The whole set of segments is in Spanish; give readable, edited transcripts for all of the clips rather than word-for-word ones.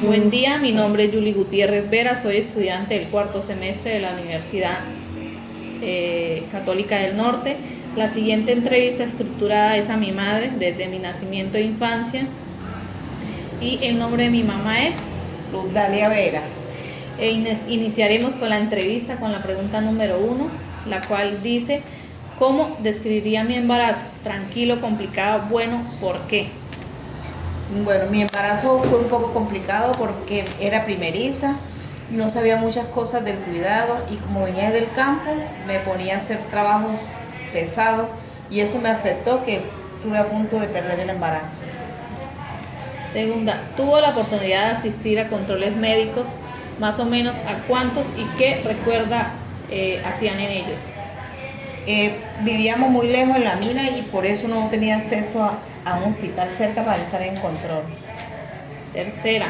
Buen día, mi nombre es Yuli Gutiérrez Vera, soy estudiante del cuarto semestre de la Universidad Católica del Norte. La siguiente entrevista estructurada es a mi madre desde mi nacimiento e infancia y el nombre de mi mamá es Luz Dalia Vera. Iniciaremos con la entrevista con la pregunta número 1, la cual dice: ¿cómo describiría mi embarazo? Tranquilo, complicado, bueno, ¿por qué? Bueno, mi embarazo fue un poco complicado porque era primeriza y no sabía muchas cosas del cuidado, y como venía del campo me ponía a hacer trabajos pesados y eso me afectó, que estuve a punto de perder el embarazo. Segunda, ¿tuvo la oportunidad de asistir a controles médicos? Más o menos, ¿a cuántos y qué recuerda hacían en ellos? Vivíamos muy lejos en la mina y por eso no tenía acceso a un hospital cerca para estar en control. Tercera,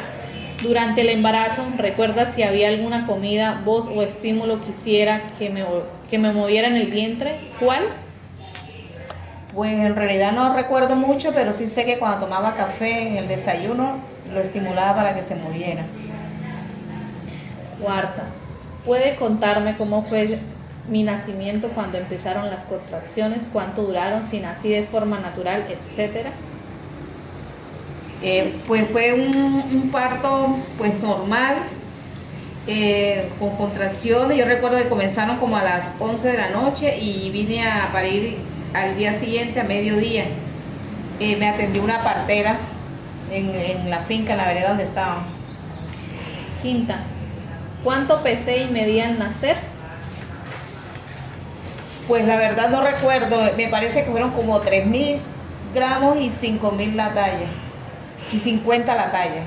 durante el embarazo, ¿recuerda si había alguna comida, voz o estímulo que hiciera que me moviera en el vientre? ¿Cuál? Pues en realidad no recuerdo mucho, pero sí sé que cuando tomaba café en el desayuno lo estimulaba para que se moviera. Cuarta, ¿puede contarme cómo fue mi nacimiento, cuando empezaron las contracciones, cuánto duraron, si nací de forma natural, etcétera? Pues fue un parto pues normal, con contracciones. Yo recuerdo que comenzaron como a las 11 de la noche y vine a parir al día siguiente a mediodía. Me atendió una partera en la finca, en la vereda donde estaban. Quinta, ¿cuánto pesé y medí al nacer? Pues la verdad no recuerdo, me parece que fueron como 3.000 gramos y 5.000 la talla, y 50 la talla.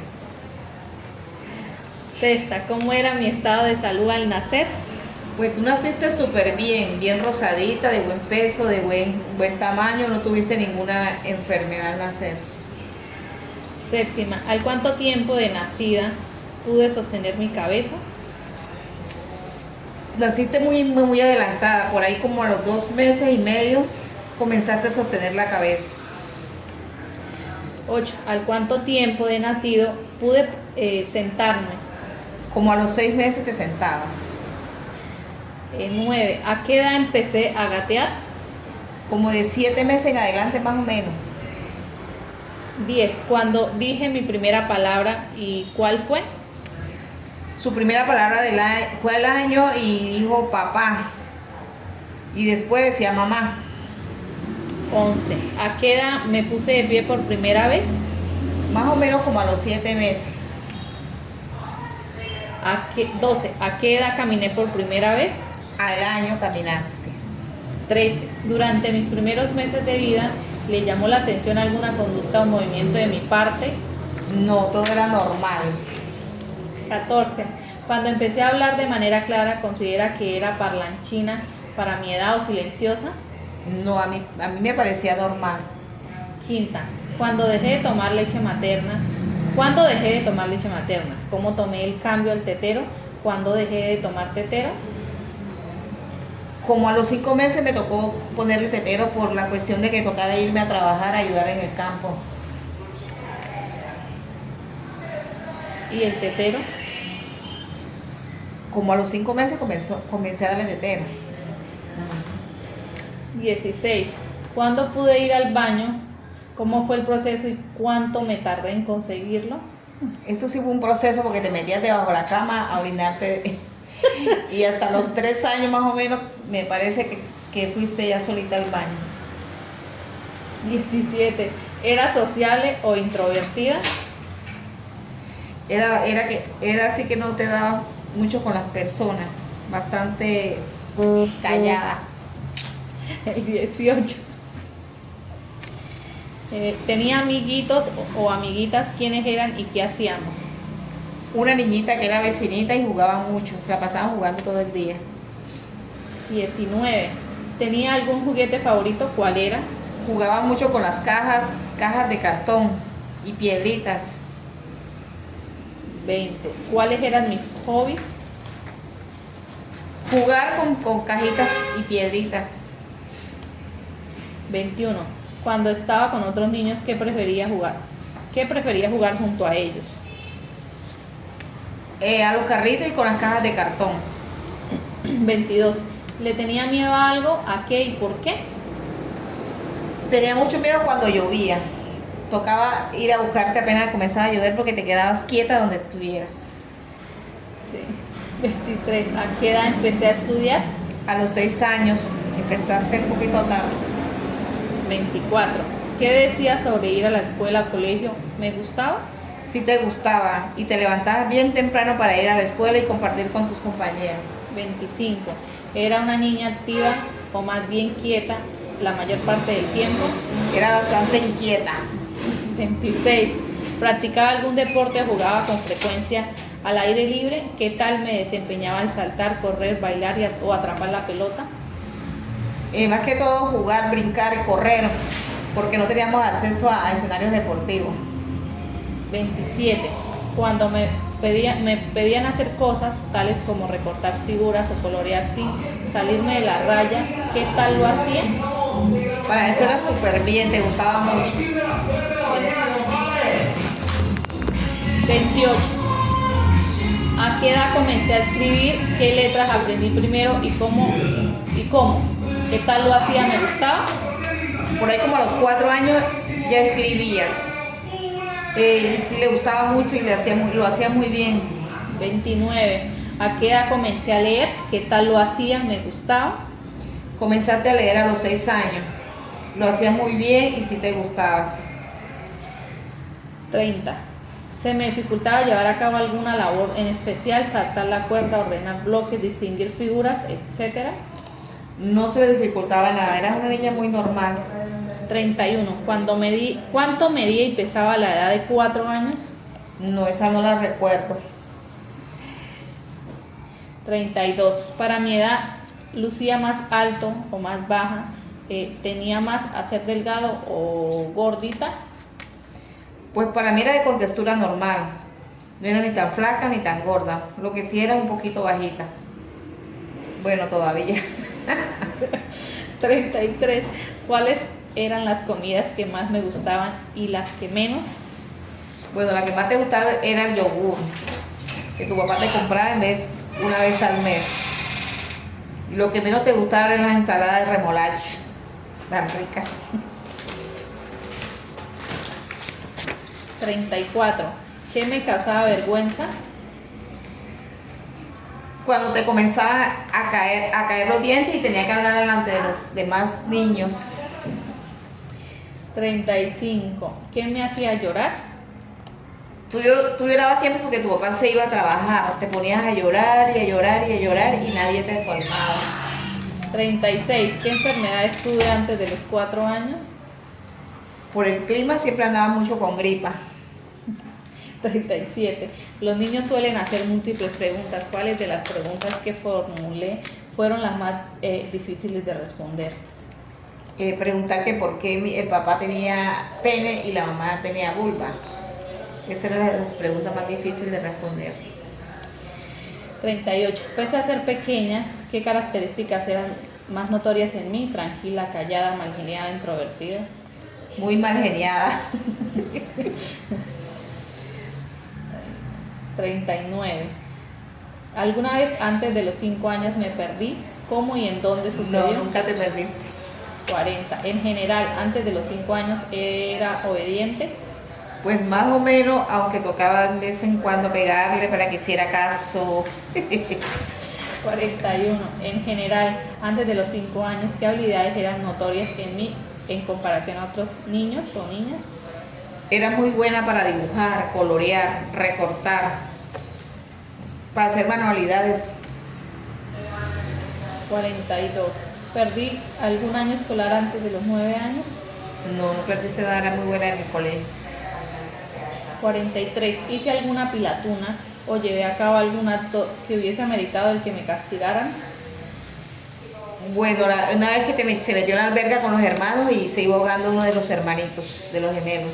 Sexta, ¿cómo era mi estado de salud al nacer? Pues tú naciste súper bien, bien rosadita, de buen peso, de buen tamaño, no tuviste ninguna enfermedad al nacer. Séptima, ¿al cuánto tiempo de nacida pude sostener mi cabeza? Naciste muy adelantada, por ahí como a los 2 meses y medio comenzaste a sostener la cabeza. 8. ¿Al cuánto tiempo de nacido pude sentarme? Como a los 6 meses te sentabas. 9. ¿A qué edad empecé a gatear? Como de 7 meses en adelante más o menos. 10. Cuando dije mi primera palabra, ¿y cuál fue? Su primera palabra fue al año y dijo papá. Y después decía mamá. 11. ¿A qué edad me puse de pie por primera vez? Más o menos como a los 7 meses. 12. ¿A qué edad caminé por primera vez? Al año caminaste. 13. Durante mis primeros meses de vida, ¿le llamó la atención alguna conducta o movimiento de mi parte? No, todo era normal. 14. Cuando empecé a hablar de manera clara, ¿considera que era parlanchina para mi edad o silenciosa? No, a mí me parecía normal. 15. Cuando dejé de tomar leche materna, ¿cuándo dejé de tomar leche materna? ¿Cómo tomé el cambio al tetero? ¿Cuándo dejé de tomar tetero? Como a los 5 meses me tocó ponerle tetero por la cuestión de que tocaba irme a trabajar, a ayudar en el campo. ¿Y el tetero? Como a los 5 meses comencé a darle tetero. 16. ¿Cuándo pude ir al baño? ¿Cómo fue el proceso y cuánto me tardé en conseguirlo? Eso sí fue un proceso, porque te metías debajo de la cama a orinarte y hasta los 3 años más o menos me parece que fuiste ya solita al baño. 17. ¿Era sociable o introvertida? Era así, que no te daba mucho con las personas, bastante callada. El 18. ¿Tenía amiguitos o amiguitas? ¿Quiénes eran y qué hacíamos? Una niñita que era vecinita y jugaba mucho, se la pasaban jugando todo el día. 19. ¿Tenía algún juguete favorito? ¿Cuál era? Jugaba mucho con las cajas de cartón y piedritas. 20. ¿Cuáles eran mis hobbies? Jugar con cajitas y piedritas. 21. Cuando estaba con otros niños, ¿qué prefería jugar? ¿Qué prefería jugar junto a ellos? A los carritos y con las cajas de cartón. 22. ¿Le tenía miedo a algo? ¿A qué y por qué? Tenía mucho miedo cuando llovía. Tocaba ir a buscarte apenas comenzaba a llover porque te quedabas quieta donde estuvieras. Sí. 23. ¿A qué edad empecé a estudiar? A los 6 años, empezaste un poquito tarde. 24. ¿Qué decías sobre ir a la escuela o colegio? ¿Me gustaba? Sí te gustaba y te levantabas bien temprano para ir a la escuela y compartir con tus compañeros. 25. ¿Era una niña activa o más bien quieta la mayor parte del tiempo? Era bastante inquieta. 26. ¿Practicaba algún deporte o jugaba con frecuencia al aire libre? ¿Qué tal me desempeñaba al saltar, correr, bailar o atrapar la pelota? Más que todo jugar, brincar y correr, porque no teníamos acceso a escenarios deportivos. 27. Cuando me pedían hacer cosas tales como recortar figuras o colorear sin salirme de la raya, ¿qué tal lo hacía? Para eso era súper bien, te gustaba mucho. 28. ¿A qué edad comencé a escribir? ¿Qué letras aprendí primero y cómo? ¿Qué tal lo hacía? ¿Me gustaba? Por ahí como a los 4 años ya escribías. Y sí le gustaba mucho y lo hacía muy bien. 29. ¿A qué edad comencé a leer? ¿Qué tal lo hacía? ¿Me gustaba? Comenzaste a leer a los 6 años. Lo hacías muy bien y sí te gustaba. 30. ¿Se me dificultaba llevar a cabo alguna labor en especial? ¿Saltar la cuerda, ordenar bloques, distinguir figuras, etcétera? No se le dificultaba nada, eras una niña muy normal. 31. ¿Cuánto medía y pesaba a la edad de 4 años? No, esa no la recuerdo. 32. Para mi edad, lucía más alto o más baja, tenía más a ser delgado o gordita. Pues para mí era de contextura normal. No era ni tan flaca ni tan gorda. Lo que sí era un poquito bajita. Bueno, todavía. 33. ¿Cuáles eran las comidas que más me gustaban y las que menos? Bueno, la que más te gustaba era el yogur, que tu papá te compraba una vez al mes. Y lo que menos te gustaba eran las ensaladas de remolacha, tan ricas. 34. ¿Qué me causaba vergüenza? Cuando te comenzaba a caer los dientes y tenía que hablar delante de los demás niños. 35. ¿Qué me hacía llorar? Tú llorabas siempre porque tu papá se iba a trabajar. Te ponías a llorar y a llorar y a llorar y nadie te colmaba. 36. ¿Qué enfermedades tuve antes de los 4 años? Por el clima siempre andaba mucho con gripa. 37. Los niños suelen hacer múltiples preguntas. ¿Cuáles de las preguntas que formulé fueron las más difíciles de responder? Preguntar que por qué el papá tenía pene y la mamá tenía vulva. Esas eran las preguntas más difíciles de responder. 38. Pese a ser pequeña, ¿qué características eran más notorias en mí? Tranquila, callada, malgeniada, introvertida. Muy mal geniada. 39. ¿Alguna vez antes de los 5 años me perdí? ¿Cómo y en dónde sucedió? No, nunca te perdiste. 40. En general, antes de los 5 años era obediente. Pues más o menos, aunque tocaba de vez en cuando pegarle para que hiciera caso. 41. En general, antes de los 5 años, ¿qué habilidades eran notorias en mí en comparación a otros niños o niñas? Era muy buena para dibujar, colorear, recortar, para hacer manualidades. 42. ¿Perdí algún año escolar antes de los 9 años? No, no perdiste nada, era muy buena en el colegio. 43. ¿Hice alguna pilatuna o llevé a cabo algún acto que hubiese ameritado el que me castigaran? Bueno, una vez que se metió en la alberga con los hermanos y se iba ahogando uno de los hermanitos, de los gemelos.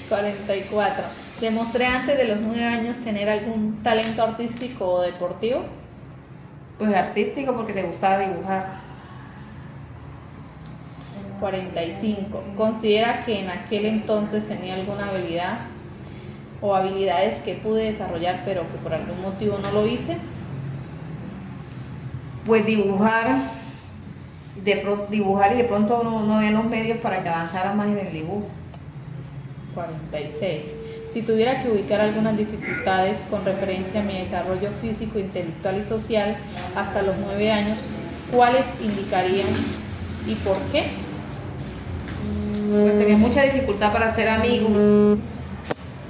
44. ¿Demostré antes de los 9 años tener algún talento artístico o deportivo? Pues artístico porque te gustaba dibujar. 45. ¿Considera que en aquel entonces tenía alguna habilidad o habilidades que pude desarrollar pero que por algún motivo no lo hice? Pues dibujar, dibujar y de pronto no había los medios para que avanzara más en el dibujo. 46. Si tuviera que ubicar algunas dificultades con referencia a mi desarrollo físico, intelectual y social hasta los 9 años, ¿cuáles indicarían y por qué? Pues tenía mucha dificultad para ser amigo,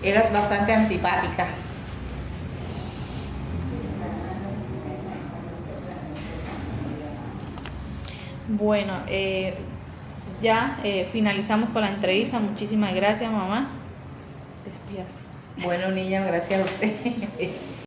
eras bastante antipática. Bueno, ya finalizamos con la entrevista. Muchísimas gracias, mamá. Despídase. Bueno, niña, gracias a usted.